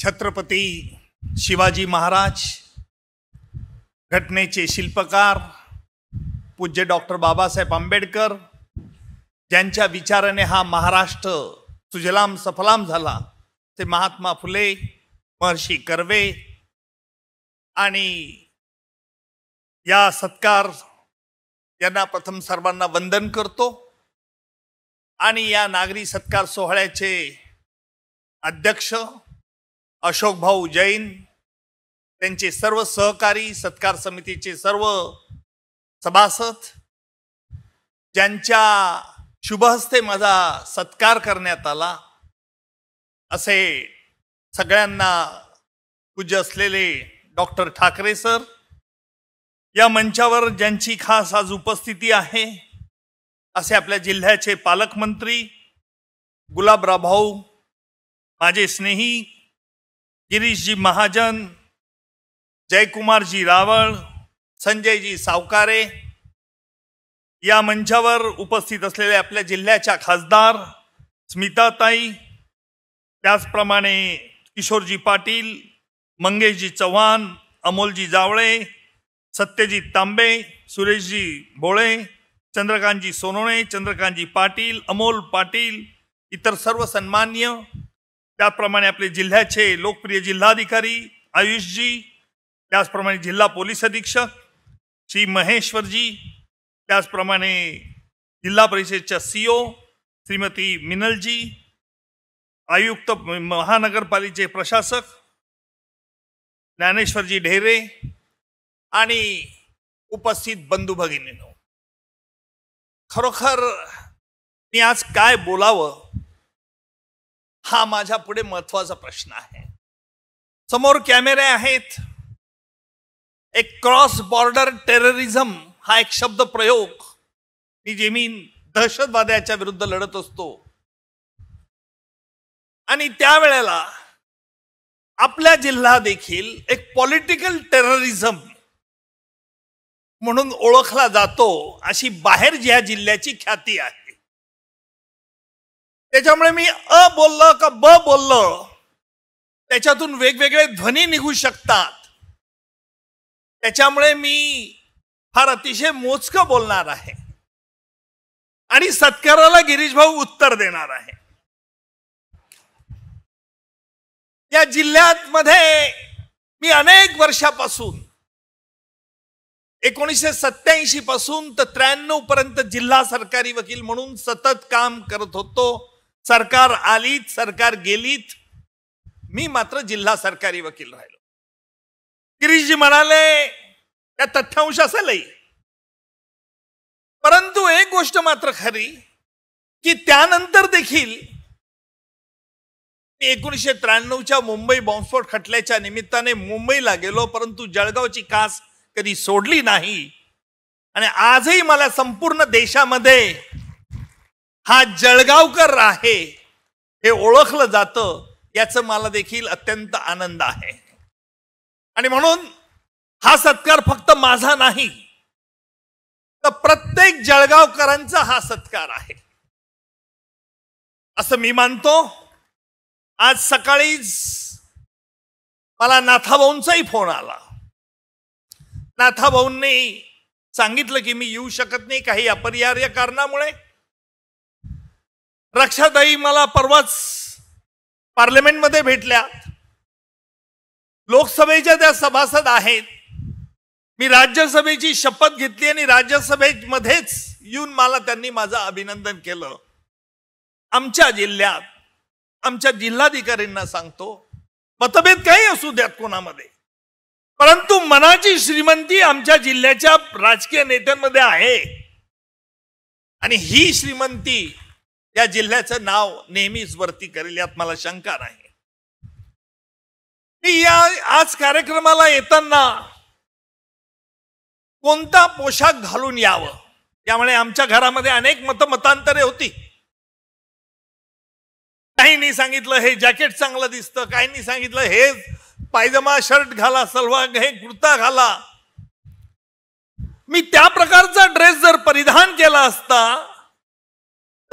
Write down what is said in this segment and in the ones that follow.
छत्रपती शिवाजी महाराज, घटनेचे शिल्पकार पूज्य डॉक्टर बाबासाहेब आंबेडकर, ज्यांच्या विचाराने हा महाराष्ट्र सुजलाम सफलाम झाला, ते महात्मा फुले, महर्षी कर्वे, आणि या सत्कार यांना प्रथम सर्वांना वंदन करतो। आणि या नागरी सत्कार सोहळ्याचे अध्यक्ष अशोक भाऊ जैन, त्यांचे सर्व सहकारी, सत्कार समितीचे सर्व सभासद, ज्यांच्या शुभहस्ते माझा सत्कार करण्यात आला, असे सगळ्यांना पूज्य असलेले डॉक्टर ठाकरे सर, या मंचावर ज्यांची खास आज उपस्थिती आहे असे आपल्या जिल्ह्याचे पालकमंत्री गुलाबराव भाऊ, माझे स्नेही गिरीशजी महाजन, जयकुमारजी रावळ, संजयजी सावकारे, या मंचावर उपस्थित असलेले आपल्या जिल्ह्याच्या खासदार स्मिताताई, त्याचप्रमाणे किशोरजी पाटील, मंगेशजी चव्हाण, अमोलजी जावळे, सत्यजित तांबे, सुरेशजी भोळे, चंद्रकांतजी सोनवणे, चंद्रकांतजी पाटील, अमोल पाटील, इतर सर्व सन्मान्य, त्याचप्रमाणे आपले जिल्ह्याचे लोकप्रिय जिल्हाधिकारी आयुषजी, त्याचप्रमाणे जिल्हा पोलीस अधीक्षक श्री महेश्वरजी, त्याचप्रमाणे जिल्हा परिषदेच्या सीओ श्रीमती मिनलजी, आयुक्त महानगरपालिकेचे प्रशासक ज्ञानेश्वरजी ढेरे, आणि उपस्थित बंधू भगिनींनो, खरोखर मी आज काय बोलावं हा माझ्या पुढे महत्वाचा प्रश्न आहे। समोर कॅमेरे आहेत। एक क्रॉस बॉर्डर टेररिझम हा एक शब्द प्रयोग मी जेमीन दहशतवाद्याच्या विरुद्ध लढत असतो, आणि त्यावेळेला आपला जिल्हा देखील एक पॉलिटिकल टेररिझम म्हणून ओळखला जातो, अशी बाहेर ज्या जिल्ह्याची ख्याती आहे। त्याच्यामुळे मी अ बोललो का ब बोललो, त्याच्यातून वेगवेगळे ध्वनी निघू शकतात। त्याच्यामुळे मी फार अतिशय मोजकं बोलणार आहे आणि सत्काराला गिरीश भाऊ उत्तर देणार आहे। या जिल्ह्यात मध्ये मी अनेक वर्षापासून 1987 पासून तर 93 पर्यंत जिल्हा सरकारी वकील म्हणून सतत काम करत होतो। सरकार आलीत, सरकार गेलीत, मी मात्र जिल्हा सरकारी वकील राहिलो। गिरीशजी म्हणाले त्या तथ्यांश असेलही, परंतु एक गोष्ट मात्र खरी की त्यानंतर देखील 1993च्या मुंबई बॉम्बस्फोट खटल्याच्या निमित्ताने मुंबईला गेलो, परंतु जळगावची कास कधी सोडली नाही। आणि आजही मला संपूर्ण देशामध्ये हा जळगावकर आहे हे ओळखलं जातं, याचं मला देखील अत्यंत आनंद आहे। आणि म्हणून हा सत्कार फक्त माझा नाही, तर प्रत्येक जळगावकरांचा हा सत्कार आहे असं मी मानतो। आज सकाळीच मला नाथाभाऊंचाही फोन आला। नाथाभाऊंनी सांगितलं की मी येऊ शकत नाही काही अपरिहार्य कारणामुळे। रक्षाताई मला परवाच पार्लमेंटमध्ये भेटल्या, लोकसभेच्या त्या सभासद आहेत। मी राज्यसभेची शपथ घेतली आणि राज्यसभेमध्येच येऊन मला त्यांनी माझं अभिनंदन केलं। आमच्या जिल्ह्यात आमच्या जिल्हाधिकाऱ्यांना सांगतो, मतभेद काही असू द्यात कोणामध्ये, परंतु मनाची श्रीमंती आमच्या जिल्ह्याच्या राजकीय नेत्यांमध्ये आहे, आणि ही श्रीमंती या जिल्ह्याचं नाव नेहमीच वरती करेल, यात मला शंका नाही। मी या आज कार्यक्रमाला येताना कोणता पोशाख घालून यावं यामुळे आमच्या घरामध्ये अनेक मतांतरे होती। काहींनी सांगितलं हे जॅकेट चांगलं दिसतं, काहींनी सांगितलं हे पायजमा शर्ट घाला, सलवार हे कुर्ता घाला। मी त्या प्रकारचा ड्रेस जर परिधान केला असता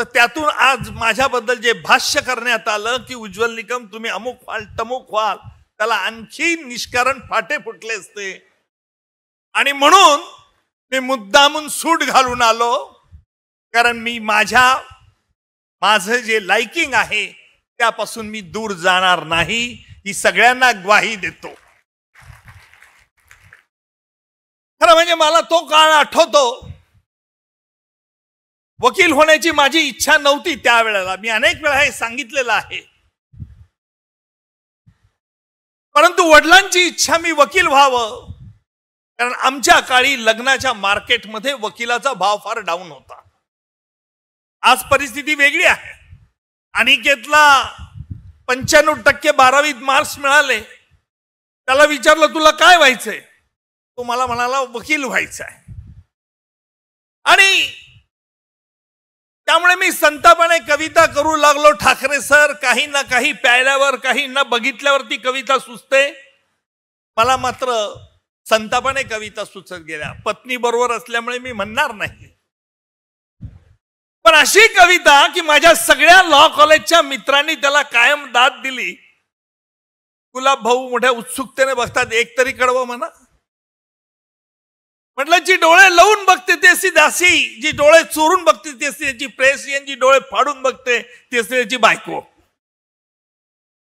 तर त्यातून आज माझ्याबद्दल जे भाष्य करण्यात आलं की उज्ज्वल निकम तुम्ही अमुक व्हाल तमुक व्हाल, त्याला आणखी निष्कारण फाटे फुटले असते आणि म्हणून मी मुद्दामून सूट घालून आलो, कारण मी माझं जे लाइकिंग आहे त्यापासून मी दूर जाणार नाही, ही सगळ्यांना ग्वाही देतो. खरं म्हणजे मला तो काळ आठवतो. वकील होण्याची माझी इच्छा नव्हती त्यावेळेला, मी अनेक वेळा हे सांगितलेलं आहे. परंतु वडिलांची इच्छा मी वकील व्हावं, कारण आमच्या काळी लग्नाच्या मार्केटमध्ये वकिलाचा भाव फार डाऊन होता. आज परिस्थिती वेगळी आहे. अनिकेतला 95% 12वीत मार्क्स मिळाले. त्याला विचारलं तुला काय व्हायचंय, तो मला म्हणाला वकील व्हायचं आहे. आणि त्यामुळे मी संतापाने कविता करू लागलो. ठाकरे सर, काही ना काही प्यायल्यावर, काही ना बघितल्यावरती कविता सुचते. मला मात्र संतापाने कविता सुचत गेल्या. पत्नी बरोबर असल्यामुळे मी म्हणणार नाही, पण अशी कविता की माझ्या सगळ्या लॉ कॉलेजच्या मित्रांनी त्याला कायम दाद दिली. गुलाब भाऊ मोठ्या उत्सुकतेने बघतात, एक तरी कडवं म्हणा. म्हटलं जी डोळे लावून बघते ती असती दासी, जी डोळे चोरून बघते ती असती त्याची प्रेसी, जी डोळे फाडून बघते ती असते त्याची बायको.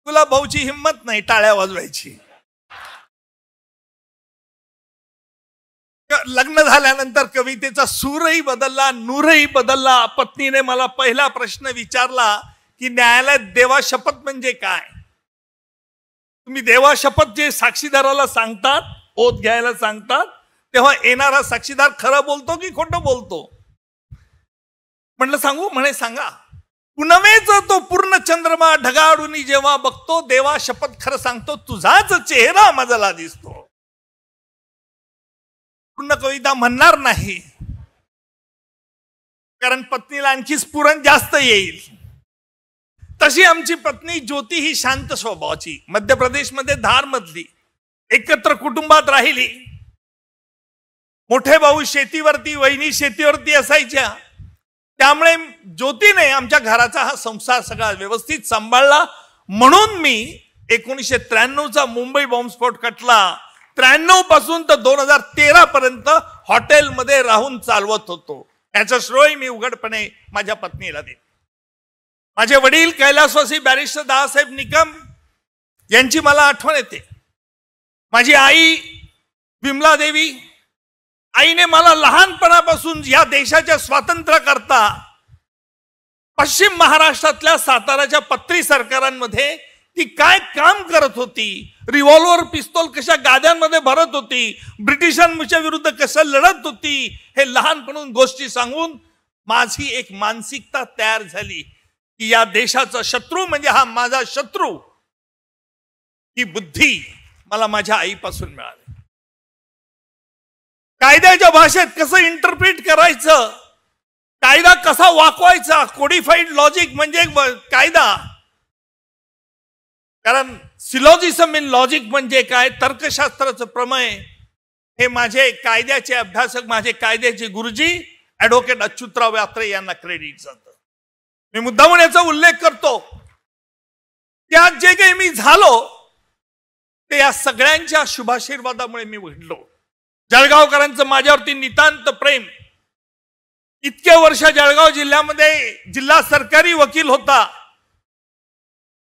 गुलाब भाऊची हिंमत नाही टाळ्या वाजवायची. लग्न झाल्यानंतर कवितेचा सूरही बदलला, नूरही बदलला. पत्नीने मला पहिला प्रश्न विचारला की न्यायालयात देवा शपथ म्हणजे काय. तुम्ही देवा शपथ जे साक्षीदाराला सांगतात, ओत घ्यायला सांगतात, तेव्हा येणारा साक्षीदार खरं बोलतो की खोटं बोलतो. म्हटलं सांगू. म्हणे सांगा. पुनवेचा तो पूर्ण चंद्रमा ढगाळून जेव्हा बघतो, देवा शपथ खरं सांगतो, तुझाच चेहरा मजला दिसतो. पूर्ण कविता म्हणणार नाही, कारण पत्नीला आणखी स्फुरण जास्त येईल. तशी आमची पत्नी ज्योती ही शांत स्वभावाची, मध्य प्रदेशमध्ये धार मधली, एकत्र कुटुंबात राहिली. मोठे भाऊ शेतीवरती, वहिनी शेतीवरती असायच्या. त्यामुळे ज्योतीने आमच्या घराचा हा संसार सगळा व्यवस्थित सांभाळला. म्हणून मी 1993चा मुंबई बॉम्बस्फोट कटला, 93 पासून तर 2013 पर्यंत हॉटेलमध्ये राहून चालवत होतो. याचा श्रेय मी उघडपणे माझ्या पत्नीला देतो. माझे वडील कैलासवासी बॅरिस्टर दादासाहेब निकम यांची मला आठवण येते. माझी आई विमला देवी, आईने मला लहानपणापासून या देशाच्या स्वातंत्र्य करता पश्चिम महाराष्ट्रातल्या साताराच्या पत्री सरकारांमध्ये ती काय काम करत होती, रिव्हॉल्वर पिस्तूल कशा गाद्यांमध्ये भरत होती, ब्रिटिशांच्या विरुद्ध कसं लढत होती, हे लहानपणून गोष्टी सांगून माझी एक मानसिकता तयार झाली की या देशाचा शत्रू म्हणजे हा माझा शत्रू. ही बुद्धी मला माझ्या आईपासून मिळाली. कायद्याच्या भाषेत कसं इंटरप्रिट करायचं, कायदा कसा वाकवायचा, कोडिफाईड लॉजिक म्हणजे कायदा. कारण सिलॉजिसम इन लॉजिक म्हणजे काय, तर्कशास्त्राचं प्रमेय, हे माझे कायद्याचे अभ्यासक, माझे कायद्याचे गुरुजी ऍडव्होकेट अच्युतराव यात्रे यांना क्रेडिट जातं. मी मुद्दामून याचा उल्लेख करतो. त्यात जे काही मी झालो ते या सगळ्यांच्या शुभाशीर्वादामुळे मी घडलो. जळगावकरांचं माझ्यावरती नितांत प्रेम. इतके वर्ष जळगाव जिल्ह्यामध्ये जिल्हा सरकारी वकील होता.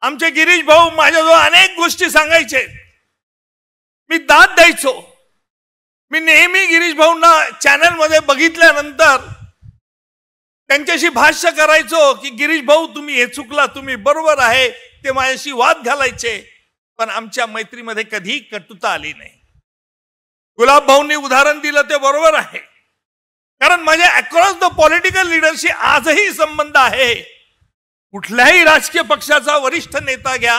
आमचे गिरीश भाऊ माझ्याजवळ अनेक गोष्टी सांगायचे, मी दाद द्यायचो. मी नेहमी गिरीश भाऊंना चॅनलमध्ये बघितल्यानंतर त्यांच्याशी भाष्य करायचो की गिरीश भाऊ तुम्ही हे चुकला, तुम्ही बरोबर आहे. ते माझ्याशी वाद घालायचे, पण आमच्या मैत्रीमध्ये कधी कटुता आली नाही. गुलाब भाऊंनी उदाहरण दिलं ते बरोबर आहे, कारण माझ्या अक्रॉस द पॉलिटिकल लीडरशी आजही संबंध आहे. कुठल्याही राजकीय पक्षाचा वरिष्ठ नेता घ्या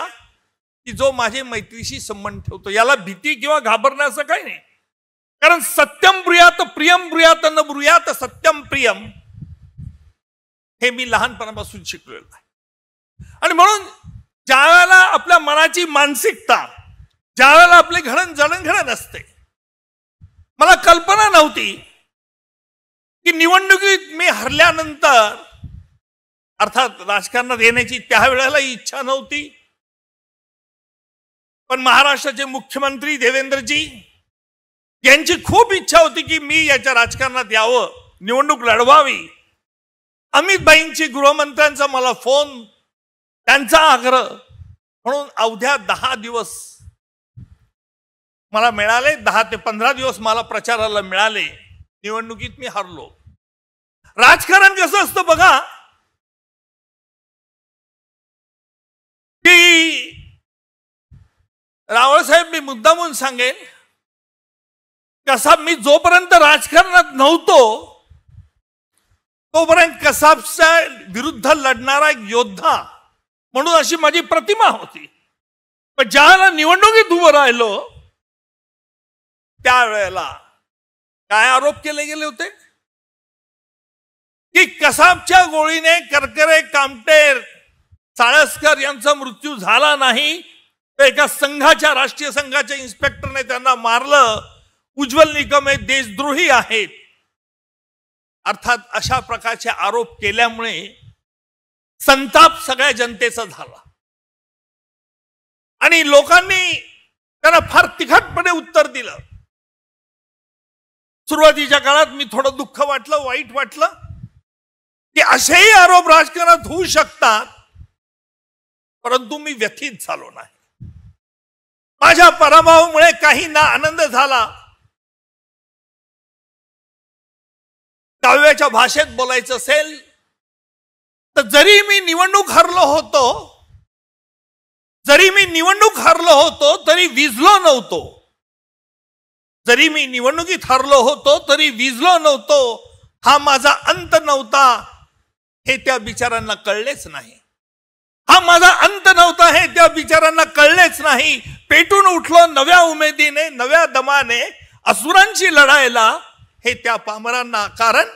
की जो माझे मैत्रीशी संबंध ठेवतो. याला भीती किंवा घाबरण्याचं काही नाही, कारण सत्यम ब्रूयात प्रियम ब्रूयात न ब्रूयात सत्यम प्रियम, हे मी लहानपणापासून शिकलेलो आहे. आणि म्हणून ज्या वेळेला आपल्या मनाची मानसिकता, ज्या वेळेला आपली जडणघडण असते, मला कल्पना नव्हती की निवडणुकीत मी हरल्यानंतर अर्थात राजकारणात येण्याची त्यावेळेला इच्छा नव्हती, पण महाराष्ट्राचे मुख्यमंत्री देवेंद्रजी यांची खूप इच्छा होती की मी याच्या राजकारणात यावं, निवडणूक लढवावी. अमित भाईंची, गृहमंत्र्यांचा मला फोन, त्यांचा आग्रह, म्हणून अवघ्या 10 दिवस मला मिळाले. 10 ते 15 दिवस मला प्रचाराला मिळाले. निवडणुकीत मी हरलो. राजकारण कसं असतं बघा, की रावळसाहेब, मी मुद्दामून सांगेन, कसाब, मी जोपर्यंत राजकारणात नव्हतो तोपर्यंत कसाबच्या विरुद्ध लढणारा एक योद्धा म्हणून अशी माझी प्रतिमा होती. पण ज्यावेळेला निवडणुकीत उभं राहिलो त्यावेळेला काय आरोप केले गेले होते की कसाबच्या गोळीने करकरे, कामटेर, साळसकर यांचा मृत्यू झाला नाही, तर एका संघाच्या, राष्ट्रीय संघाच्या इन्स्पेक्टरने त्यांना मारलं. उज्ज्वल निकम हे देशद्रोही आहेत. अर्थात अशा प्रकारचे आरोप केल्यामुळे संताप सगळ्या जनतेचा झाला आणि लोकांनी त्यांना फार तिखटपणे उत्तर दिलं. सुरुवातीच्या काळात मी थोडं दुःख वाटलं, वाईट वाटलं की असेही आरोप राजकारणात होऊ शकतात, परंतु मी व्यथित झालो नाही. माझ्या पराभवामुळे काही ना आनंद झाला. काव्याच्या भाषेत बोलायचं असेल तर जरी मी निवडणूक हरलो होतो तरी विजलो नव्हतो. जरी मी निवडणुकीत हरलो होतो तरी विजलो नव्हतो. हा माझा अंत नव्हता हे त्या बिचारांना कळलेच नाही. हा माझा अंत नव्हता हे त्या बिचारांना कळलेच नाही. पेटून उठलो नव्या उमेदीने, नव्या दमाने असुरांशी लढायला, हे त्या पामरांना, कारण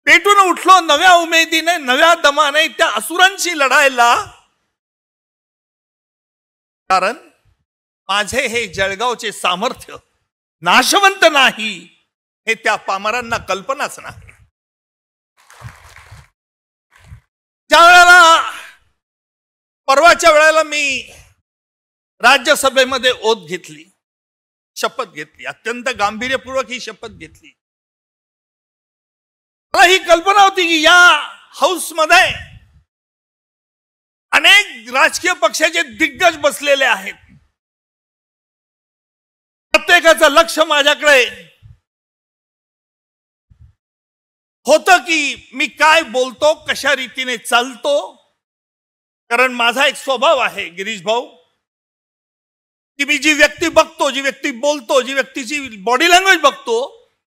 पेटून उठलो नव्या उमेदीने, नव्या दमाने त्या असुरांशी लढायला, कारण माझे हे जळगावचे सामर्थ्य नाशवंत नाही हे त्या पामरांना कल्पनाच नाही. ज्या वेळेला, परवाच्या वेळेला मी राज्यसभेमध्ये ओथ घेतली, शपथ घेतली, अत्यंत गांभीर्यपूर्वक ही शपथ घेतली. मला ही कल्पना होती की या हाऊसमध्ये अनेक राजकीय पक्षाचे दिग्गज बसलेले आहेत. प्रत्येकाचं लक्ष माझ्याकडे होतं की मी काय बोलतो, कशा रीतीने चालतो. कारण माझा एक स्वभाव आहे गिरीश भाऊ, की मी जी व्यक्ती बघतो, जी व्यक्ती बोलतो, जी व्यक्तीची बॉडी लँग्वेज बघतो,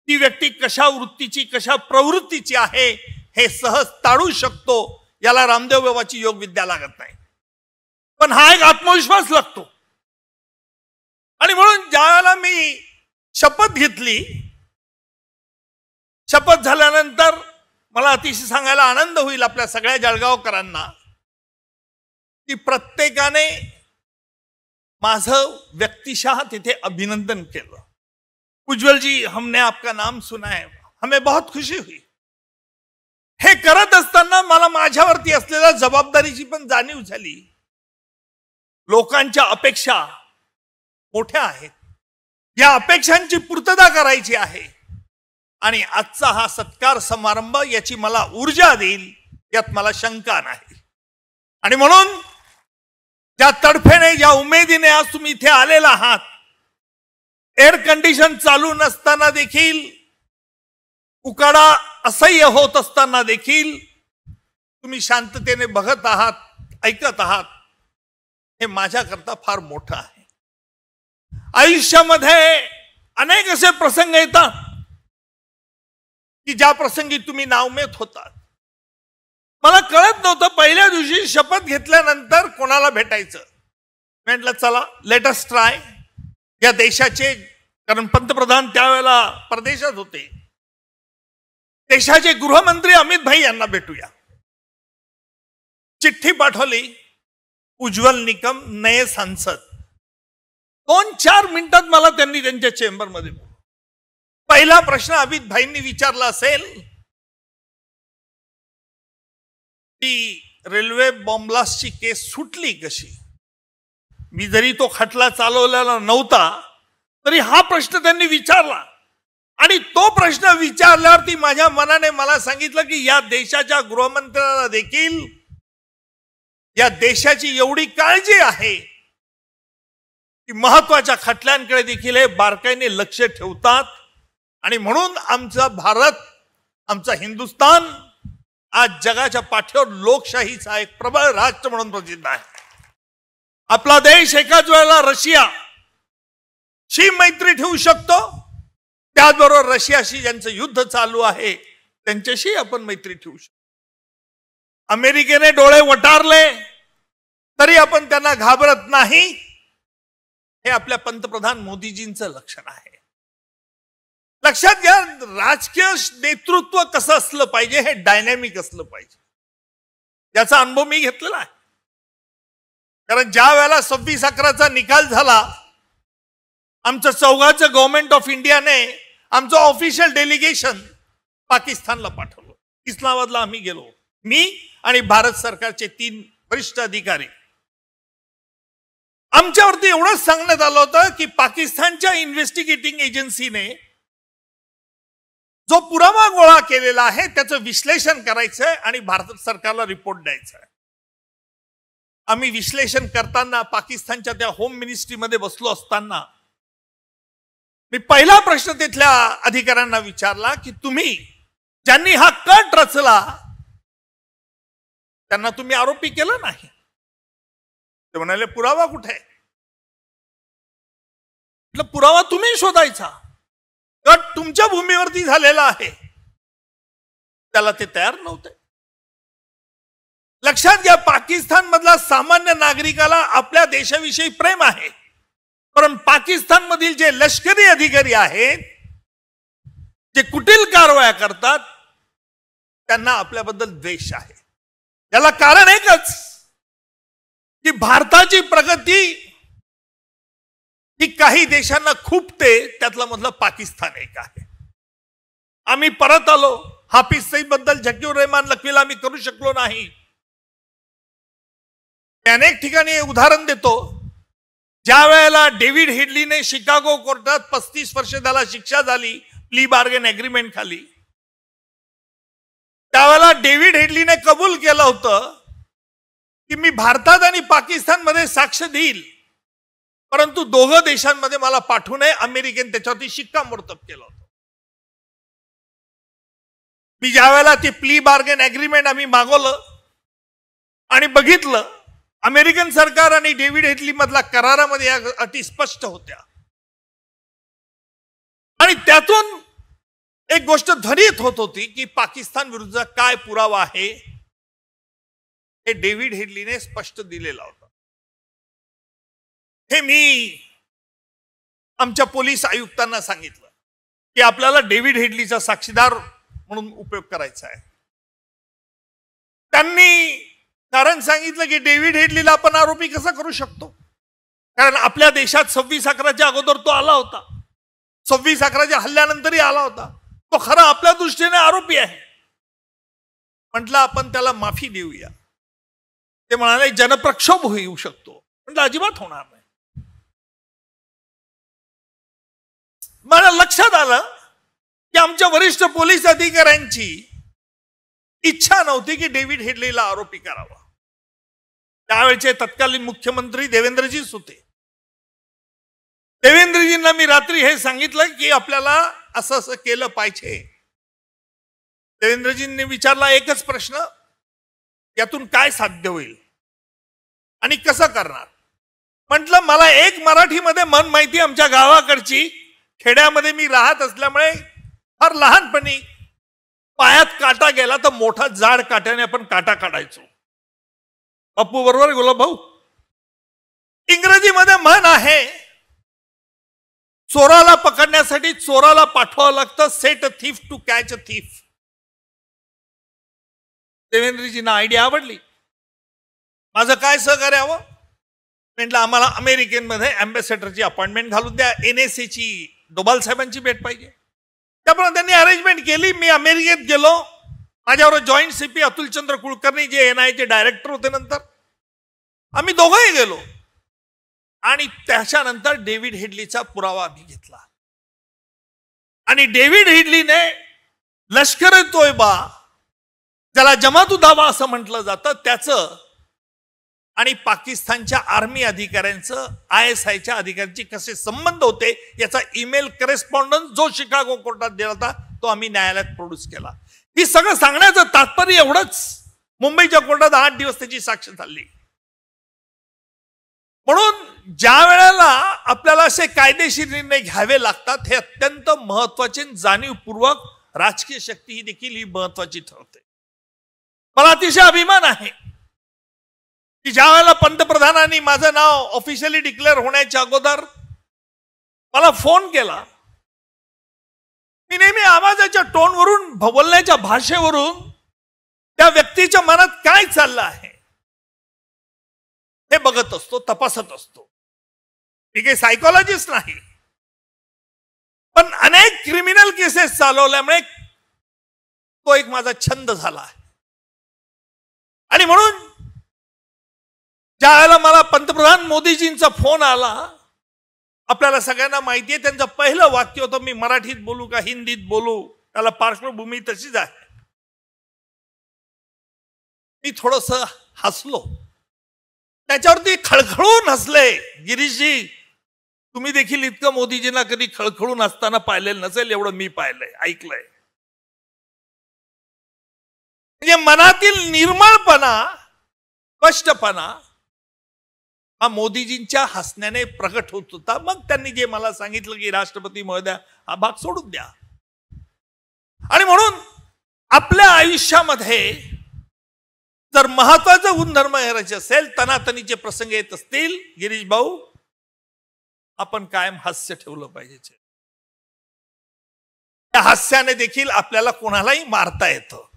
ती व्यक्ती कशा वृत्तीची, कशा प्रवृत्तीची आहे हे सहज टाळू शकतो. याला रामदेव बाबाची योग विद्या लागत नाही, पण हा एक आत्मविश्वास लागतो. आणि म्हणून ज्यावेळेला मी शपथ घेतली, शपथ झाल्यानंतर मला अतिशय सांगायला आनंद होईल आपल्या सगळ्या जळगावकरांना की प्रत्येकाने माझं व्यक्तिशः तिथे अभिनंदन केलं. उज्ज्वल जी, हमने आपका नाम सुना है, हमें बहुत खुशी हुई. हे करत असताना मला माझ्यावरती असलेल्या जबाबदारीची पण जाणीव झाली. लोकांच्या अपेक्षा मोठ्या आहेत, या अपेक्षांची पूर्तता करायची आहे. आणि आजचा हा सत्कार समारंभ याची मला ऊर्जा देईल यात मला शंका नाही. आणि म्हणून ज्या तडफेने, ज्या उमेदीने आज तुम्ही इथे आलेला आहात, एअर कंडिशन चालू नसताना देखील, उकाडा असह्य होत असताना देखील तुम्ही शांततेने बघत आहात, ऐकत आहात, हे माझ्याकरता फार मोठं आहे. आयुष्यामध्ये अनेक असे प्रसंग येतात की ज्या प्रसंगी तुम्ही नावमेत होतात. मला कळत नव्हतं पहिल्या दिवशी शपथ घेतल्यानंतर कोणाला भेटायचं. म्हटलं चला लेट अस ट्राय. या देशाचे, कारण पंतप्रधान त्यावेळेला परदेशात होते, देशाचे गृहमंत्री अमित भाई यांना भेटूया. चिठ्ठी पाठवली, उज्ज्वल निकम नये सांसद. 2-4 मिनिटात मला त्यांनी त्यांच्या चेंबरमध्ये. पहिला प्रश्न अमित भाईंनी विचारला असेल, ती रेल्वे बॉम्बलास्टची केस सुटली कशी? मी जरी तो खटला चालवलेला नव्हता तरी हा प्रश्न त्यांनी विचारला, आणि तो प्रश्न विचारल्यावरती माझ्या मनाने मला सांगितलं की या देशाच्या गृहमंत्र्याला देखील या देशाची एवढी काळजी आहे की महत्वाच्या खटल्यांकडे देखील हे बारकाईने लक्ष ठेवतात. आणि म्हणून आमचा भारत, आमचा हिंदुस्थान आज जगाच्या पाठीवर लोकशाहीचा एक प्रबळ राष्ट्र म्हणून प्रसिद्ध आहे. आपला देश एकाच वेळेला रशियाशी मैत्री ठेवू शकतो, त्याचबरोबर रशियाशी ज्यांचं युद्ध चालू आहे त्यांच्याशी आपण मैत्री ठेवू शकतो. अमेरिकेने डोळे वटारले तरी आपण त्यांना घाबरत नाही, हे आपल्या पंतप्रधान मोदीजींचं लक्षण आहे. लक्षात घ्या, राजकीय नेतृत्व कसं असलं पाहिजे, हे डायनॅमिक असलं पाहिजे. याचा अनुभव मी घेतलेला आहे. कारण ज्या वेळेला 26/11चा निकाल झाला, आमचं चौघाचं गव्हर्नमेंट ऑफ इंडियाने आमचं ऑफिशियल डेलिगेशन पाकिस्तानला पाठवलं. इस्लामाबादला आम्ही गेलो, मी आणि भारत सरकारचे 3 वरिष्ठ अधिकारी. आमच्यावरती एवढंच सांगण्यात आलं होतं की पाकिस्तानच्या इन्व्हेस्टिगेटिंग एजन्सीने जो पुरावा गोळा केलेला आहे त्याचं विश्लेषण करायचंय आणि भारत सरकारला रिपोर्ट द्यायचा आहे. आम्ही विश्लेषण करताना पाकिस्तानच्या त्या होम मिनिस्ट्रीमध्ये बसलो असताना मी पहिला प्रश्न तिथल्या अधिकाऱ्यांना विचारला की तुम्ही ज्यांनी हा कट रचला त्यांना तुम्ही आरोपी केलं नाही? ते म्हणाले पुरावा कुठे? म्हटलं पुरावा तुम्ही शोधायचा, कट तुमच्या भूमीवरती झालेला आहे. त्याला ते तयार नव्हते. लक्षात घ्या, पाकिस्तान मधला सामान्य नागरिकाला आपल्या देशाविषयी प्रेम आहे, परंतु पाकिस्तान मधील जे लष्करी अधिकारी आहेत, जे कुटील कारवाया करतात, त्यांना आपल्याबद्दल द्वेष आहे. याला कारण एकच की भारताची प्रगती ही काही देशांना खूपते, त्यातला मधला पाकिस्तान एक आहे. आम्ही परत आलो, हाफिज सईद बद्दल झकीर रहमान लखवीला आम्ही करू शकलो नाही. अनेक ठिकाणी उदाहरण देतो. ज्या वेळेला डेव्हिड हेडलीने शिकागो कोर्टात 35 वर्ष त्याला शिक्षा झाली प्ली बार्गेन एग्रीमेंट खाली, त्यावेळेला डेव्हिड हेडलीने कबूल केलं होतं की मी भारतात आणि पाकिस्तान मध्ये साक्ष देईल, परंतु दोघं देशांमध्ये मला पाठवू नये. अमेरिकेने त्याच्यावरती शिक्कामोर्तब केलं होतं. मी ज्या वेळेला ती प्ली बार्गेन एग्रीमेंट आम्ही मागवलं आणि बघितलं, अमेरिकन सरकार आणि डेव्हिड हेडली मधला करारामध्ये या अटी स्पष्ट होत्या. आणि त्यातून एक गोष्ट ध्वनित होत होती की पाकिस्तान विरुद्ध काय पुरावा आहे हे डेव्हिड हेडलीने स्पष्ट दिलेला होता. हे मी आमच्या पोलीस आयुक्तांना सांगितलं की आपल्याला डेव्हिड हेडलीचा साक्षीदार म्हणून उपयोग करायचा आहे. त्यांनी कारण सांगितलं की डेव्हिड हेडलीला आपण आरोपी कसा करू शकतो, कारण आपल्या देशात 26/11च्या अगोदर तो आला होता, 26/11च्या हल्ल्यानंतरही आला होता, तो खरा आपल्या दृष्टीने आरोपी आहे. म्हटलं आपण त्याला माफी देऊया. ते म्हणाले जनप्रक्षोभ होऊ शकतो. म्हटलं अजिबात होणार नाही. मला लक्षात आलं की आमच्या वरिष्ठ पोलीस अधिकाऱ्यांची इच्छा नव्हती की डेव्हिड हेडलीला आरोपी करावा. त्यावेळेचे तत्कालीन मुख्यमंत्री देवेंद्रजीच होते. देवेंद्रजींना मी रात्री हे सांगितलं की आपल्याला असं असं केलं पाहिजे. देवेंद्रजींनी विचारला एकच प्रश्न, यातून काय साध्य होईल आणि कसं करणार? म्हटलं मला एक मराठीमध्ये मन माहिती, आमच्या गावाकडची, खेड्यामध्ये मी राहत असल्यामुळे फार लहानपणी पायात काटा गेला तर मोठा जाड काट्याने आपण काटा काढायचो. बापू बरोबर गुलाब भाऊ. इंग्रजीमध्ये म्हण आहे, चोराला पकडण्यासाठी चोराला पाठवावं लागतं, set a thief to catch a thief. देवेंद्रजींना आयडिया आवडली. माझं काय सहकार्य हवं? म्हटलं आम्हाला अमेरिकेमध्ये अँबॅसेडरची अपॉइंटमेंट घालून द्या, NSA ची डोभाल साहेबांची भेट पाहिजे. त्याप्रमाणे त्यांनी अरेंजमेंट केली. मी अमेरिकेत गेलो, माझ्यावर जॉईंट सीपी अतुलचंद्र कुलकर्णी जे एनआयचे डायरेक्टर होते, नंतर आम्ही दोघंही गेलो आणि त्याच्यानंतर डेव्हिड हेडलीचा पुरावा आम्ही घेतला. आणि डेव्हिड हेडलीने लष्कर ए तोयबा, ज्याला जमात उदावा असं म्हटलं जातं, त्याचं आणि पाकिस्तानच्या आर्मी अधिकाऱ्यांचं ISIच्या अधिकाऱ्यांचे कसे संबंध होते याचा ईमेल करेस्पॉन्डन्स जो शिकागो कोर्टात दिला होता तो आम्ही न्यायालयात प्रोड्यूस केला. ही सगळं सांगण्याचं तात्पर्य एवढंच, मुंबईच्या कोर्टात 8 दिवस त्याची साक्ष चालली. म्हणून ज्या वेळेला आपल्याला असे कायदेशीर निर्णय घ्यावे लागतात हे अत्यंत महत्वाचे, जाणीवपूर्वक राजकीय शक्ती ही देखील ही महत्वाची ठरते. मला अतिशय अभिमान आहे की ज्या वेळेला पंतप्रधानांनी माझं नाव ऑफिशियली डिक्लेअर होण्याच्या अगोदर मला फोन केला, मी नेहमी आवाजाच्या टोनवरून, बोलण्याच्या भाषेवरून त्या व्यक्तीच्या मनात काय चाललं आहे हे बघत असतो, तपासत असतो. मी काही सायकोलॉजिस्ट नाही, पण अनेक क्रिमिनल केसेस चालवल्यामुळे तो एक माझा छंद झाला आहे. आणि म्हणून ज्या वेळेला मला पंतप्रधान मोदीजींचा फोन आला, आपल्याला सगळ्यांना माहिती आहे त्यांचं पहिलं वाक्य होतं, मी मराठीत बोलू का हिंदीत बोलू, त्याला पार्श्वभूमी तशीच आहे. मी थोडस हसलो, त्याच्यावरती खळखळून हसले. गिरीशजी, तुम्ही देखील इतकं मोदीजींना कधी खळखळून हसताना पाहिलेलं नसेल एवढं मी पाहिलंय, ऐकलंय. म्हणजे मनातील निर्मळपणा, स्पष्टपणा हा मोदीजींच्या हसण्याने प्रकट होत होता. मग त्यांनी जे मला सांगितलं की राष्ट्रपती महोदया हा भाग सोडून द्या. आणि म्हणून आपल्या आयुष्यामध्ये जर महत्वाचं गुणधर्म करायचे असेल, तनातनीचे प्रसंग येत असतील, गिरीश भाऊ, आपण कायम हास्य ठेवलं पाहिजे. त्या हास्याने देखील आपल्याला कोणालाही मारता येतं.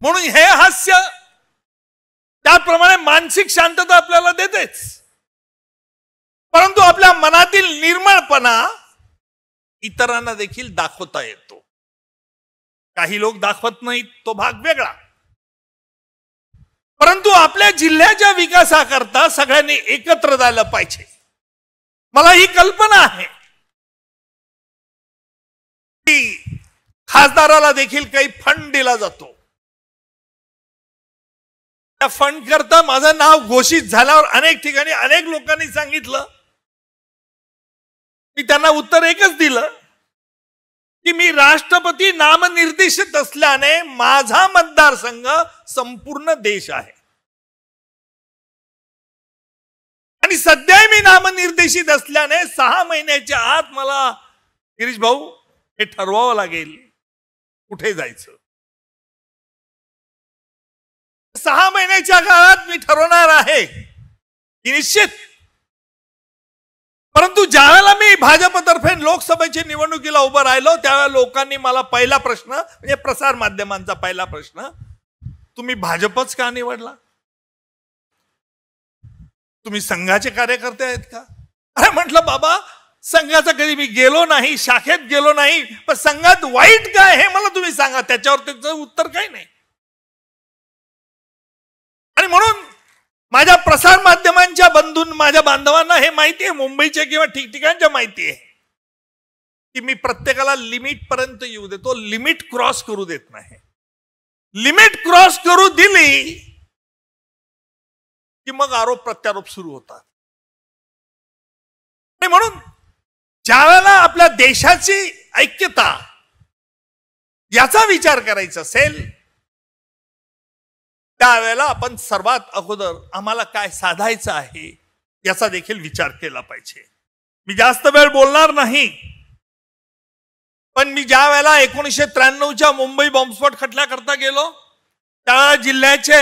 म्हणून हे हास्य त्याप्रमाणे मानसिक शांतता आपल्याला देतेच, परंतु आपल्या मनातील निर्मळपणा इतरांना देखील दाखवता येतो. काही लोक दाखवत नाहीत, तो भाग वेगळा. परंतु आपल्या जिल्ह्याच्या विकासाकरता सगळ्यांनी एकत्र जायला पाहिजे. मला ही कल्पना आहे की खासदाराला देखील काही फंड दिला जातो. त्या फंड करता माझं नाव घोषित झाल्यावर अनेक ठिकाणी अनेक लोकांनी सांगितलं, मी त्यांना उत्तर एकच दिलं की मी राष्ट्रपती नामनिर्देशित असल्याने माझा मतदारसंघ संपूर्ण देश आहे आणि सध्या मी नामनिर्देशित असल्याने 6 महिन्याच्या आत मला, गिरीश भाऊ, हे ठरवावं लागेल कुठे जायचं. 6 महिन्याच्या काळात मी ठरवणार आहे की निश्चित. परंतु ज्यावेळेला मी भाजपतर्फे लोकसभेच्या निवडणुकीला उभं राहिलो त्यावेळेला लोकांनी मला पहिला प्रश्न, म्हणजे प्रसार माध्यमांचा पहिला प्रश्न, तुम्ही भाजपच का निवडला? तुम्ही संघाचे कार्यकर्ते आहेत का? अरे म्हटलं, बाबा, संघाचा कधी मी गेलो नाही, शाखेत गेलो नाही, पण संघात वाईट काय हे मला तुम्ही सांगा. त्याच्यावर त्याचं उत्तर काही नाही. आणि म्हणून माझ्या प्रसार माध्यमांच्या माझ्या बांधवांना हे माहिती आहे, मुंबईच्या किंवा ठिकठिकाणच्या माहिती आहे की मी प्रत्येकाला लिमिट पर्यंत येऊ देतो, लिमिट क्रॉस करू देत नाही. लिमिट क्रॉस करू दिली की मग आरोप प्रत्यारोप सुरू होतात. आणि म्हणून ज्या वेळेला आपल्या देशाची ऐक्यता याचा विचार करायचा असेल त्यावेळेला आपण सर्वात अगोदर आम्हाला काय साधायचं आहे याचा देखील विचार केला पाहिजे. मी जास्त वेळ बोलणार नाही, पण मी ज्या वेळेला 1993च्या मुंबई बॉम्बस्फोट खटल्याकरता गेलो त्या जिल्ह्याचे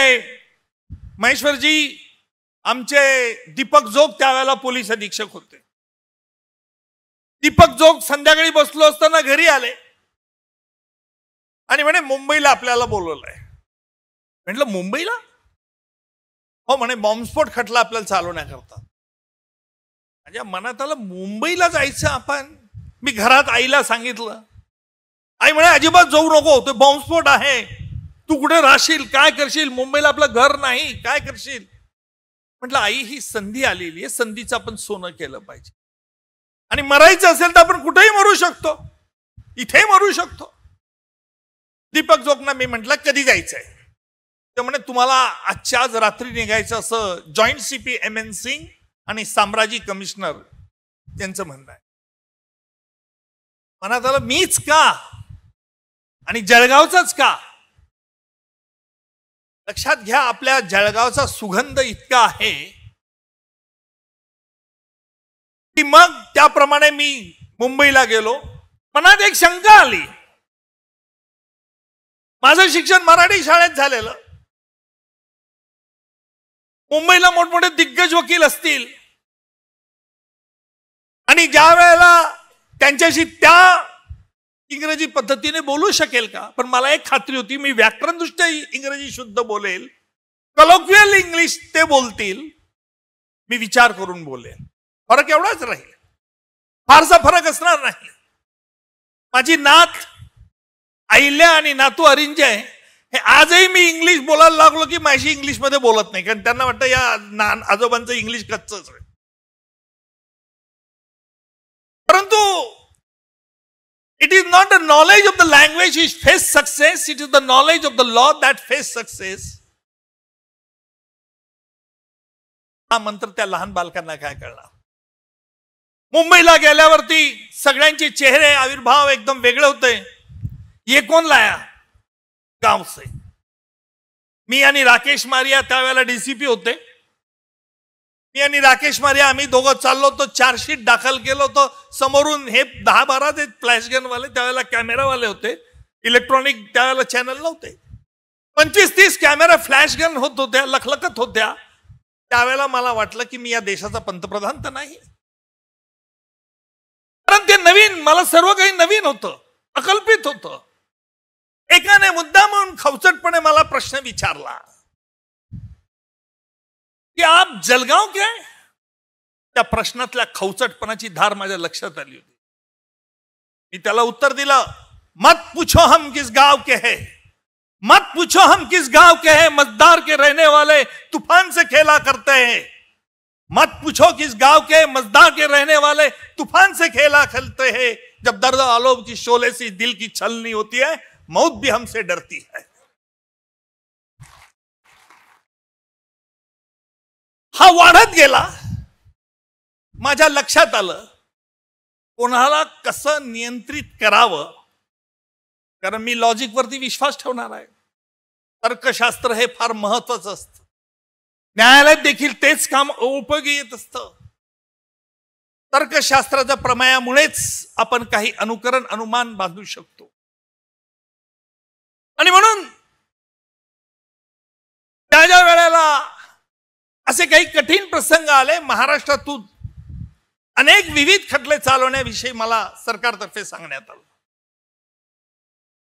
महेश्वरजी, आमचे दीपक जोग त्यावेळेला पोलीस अधीक्षक होते. दीपक जोग संध्याकाळी बसलो असताना घरी आले आणि म्हणे मुंबईला आपल्याला बोलवलंय. म्हटलं मुंबईला? हो म्हणे, बॉम्बस्फोट खटला आपल्याला चालवण्याकरता. माझ्या मनात आलं मुंबईला जायचं आपण. मी घरात आईला सांगितलं, आई म्हणे अजिबात जाऊ नको, तो बॉम्बस्फोट आहे, तू कुठे राहशील, काय करशील, मुंबईला आपलं घर नाही, काय करशील. म्हटलं आई ही संधी आलेली आहे, संधीचं आपण सोनं केलं पाहिजे. आणि मरायचं असेल तर आपण कुठेही मरू शकतो, इथे मरू शकतो. दीपक जोगना मी म्हटलं कधी जायचंय, ते म्हणे तुम्हाला आजच्या आज रात्री निघायचं असं जॉईंट सीपी MN सिंग आणि साम्राजी कमिशनर त्यांचं म्हणणं आहे. मनात आलं मीच का आणि जळगावचाच का. लक्षात घ्या आपल्या जळगावचा सुगंध इतका आहे की मग त्याप्रमाणे मी मुंबईला गेलो. मनात एक शंका आली, माझं शिक्षण मराठी शाळेत झालेलं, मुंबईला मोठमोठे दिग्गज वकील असतील आणि ज्या वेळेला त्यांच्याशी त्या इंग्रजी पद्धतीने बोलू शकेल का. पण मला एक खात्री होती मी व्याकरणदृष्ट्या इंग्रजी शुद्ध बोलेल, कलोक्वियल इंग्लिश ते बोलतील, मी विचार करून बोलेल. फरक एवढाच राहील, फारसा फरक असणार नाही. माझी नात अहिल्या आणि नातू अरिंजय हे आजही मी इंग्लिश बोलायला लागलो की माझी इंग्लिश मध्ये बोलत नाही, कारण त्यांना वाटतं या आजोबांचं इंग्लिश कच्चंच आहे. परंतु it is not the knowledge of the language which face success, it is the knowledge of the law that face success. हा मंत्र त्या लहान बालकांना काय कळणार. मुंबईला गेल्यावरती सगळ्यांचे चेहरे आविर्भाव एकदम वेगळे होते. ये कौन लाया गाव से. मी आणि राकेश मारिया त्यावेळेला DCP होते. मी आणि राकेश मारिया आम्ही दोघं चाललो होतो, चार्जशीट दाखल केलं होतं. समोरून हे 10-12 ते फ्लॅश गन वाले, त्यावेळेला कॅमेरावाले होते, इलेक्ट्रॉनिक त्यावेळेला चॅनल नव्हते. 25-30 कॅमेरा फ्लॅश गन होत होत्या, लखलखत होत्या. त्यावेळेला मला वाटलं की मी या देशाचा पंतप्रधान तर नाही, कारण ते नवीन, मला सर्व काही नवीन होतं, अकल्पित होतं. एकाने मुद्दा म्हणून खवचटपणे मला प्रश्न विचारला की आप जलगाव के. त्या प्रश्नातल्या खवचटपणाची धार माझ्या लक्षात आली होती. मी त्याला उत्तर दिलं, मत पूछो हम किस गांव के हैं, मत पूछो हम किस गांव के हैं, मजदार के रहने वाले तूफान से खेला करते हैं. मत पूछो किस गांव के, मजदार के रहने वाले तूफान से खेला खेलते हैं. जब दर्द आलोब की शोले सी दिल की छलनी होती है, मौत भी हमसे डरती है. हा वाढत गेला. माझ्या लक्षात आलं कोणाला कसं नियंत्रित करावं, कारण मी लॉजिक वरती विश्वास ठेवणार आहे. तर्कशास्त्र हे फार महत्वाचं असतं. न्यायालयात देखील तेच काम उपयोगी येत असतं. तर्कशास्त्राच्या प्रमेयामुळेच आपण काही अनुकरण अनुमान बांधू शकतो. आणि म्हणून त्या ज्या वेळेला असे काही कठीण प्रसंग आले, महाराष्ट्रातून अनेक विविध खटले चालवण्याविषयी मला सरकारतर्फे सांगण्यात आलं.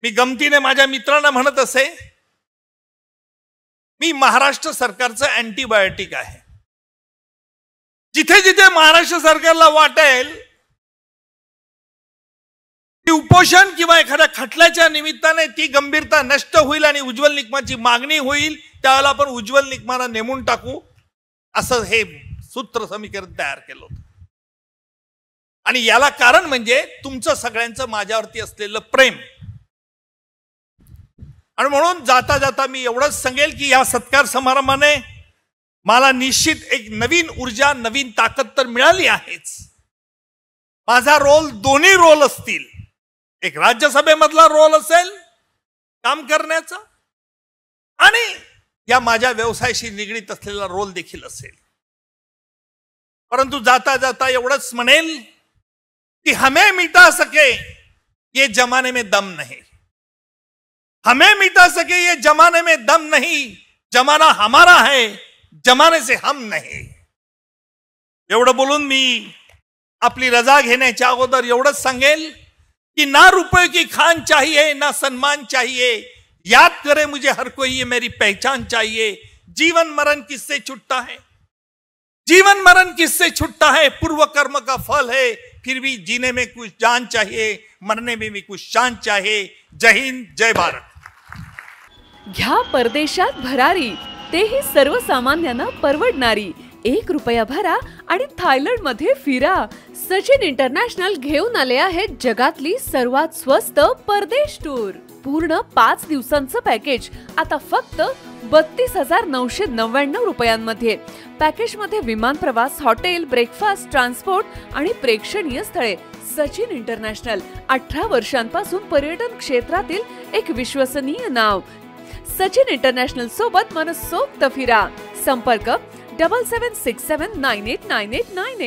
मी गमतीने माझ्या मित्रांना म्हणत असे, मी महाराष्ट्र सरकारचं अँटीबायोटिक आहे. जिथे जिथे महाराष्ट्र सरकारला वाटेल की उपोषण किंवा एखाद्या खटल्याच्या निमित्ताने ती गंभीरता नष्ट होईल आणि उज्ज्वल निकमाची मागणी होईल, त्यावेळेला आपण उज्ज्वल निकमाला नेमून टाकू, असं हे सूत्र समीकरण तयार केलं होतं. आणि याला कारण म्हणजे तुमचं सगळ्यांचं माझ्यावरती असलेलं प्रेम. आणि म्हणून जाता जाता मी एवढंच सांगेल की या सत्कार समारंभाने मला निश्चित एक नवीन ऊर्जा, नवीन ताकद तर मिळाली आहेच. माझा रोल, दोन्ही रोल असतील. एक राज्यसभेमधला रोल असेल काम करण्याचा, आणि या माझ्या व्यवसायाशी निगडीत असलेला रोल देखील असेल. परंतु जाता जाता एवढंच म्हणेल कि हमें मिटा सके ये जमाने में दम नहीं, हमें मिटा सके ये जमाने में दम नहीं, जमाना हमारा है, जमाने से हम नहीं. एवढं बोलून मी आपली रजा घेण्याच्या अगोदर एवढंच सांगेल कि ना रुपए की खान चाहिए, ना सम्मान चाहिए, याद करे मुझे हर कोई, ये मेरी पहचान चाहिए. जीवन मरण किससे छुटता है, जीवन मरण किससे छुटता है, पूर्व कर्म का फल है, फिर भी जीने में कुछ जान चाहिए, मरने में भी कुछ शान चाहिए. जय हिंद, जय भारत. घ्या परदेशात भरारी, तेही सर्वसामान्यांना परवडणारी. 1 रुपया भरा आणि थायलंड मध्ये फिरा. सचिन इंटरनॅशनल घेऊन आले आहेत जगातली सर्वात स्वस्त परदेश टूर. पूर्ण 5 दिवसांचं पॅकेज आता फक्त 32,999 रुपयांमध्ये. पॅकेज मध्ये विमान प्रवास, हॉटेल, ब्रेकफास्ट, ट्रान्सपोर्ट आणि प्रेक्षणीय स्थळे. सचिन इंटरनॅशनल 18 वर्षांपासून पर्यटन क्षेत्रातील एक विश्वसनीय नाव. सचिन इंटरनॅशनल सोबत मनसोक्त फिरा. संपर्क 7767989898.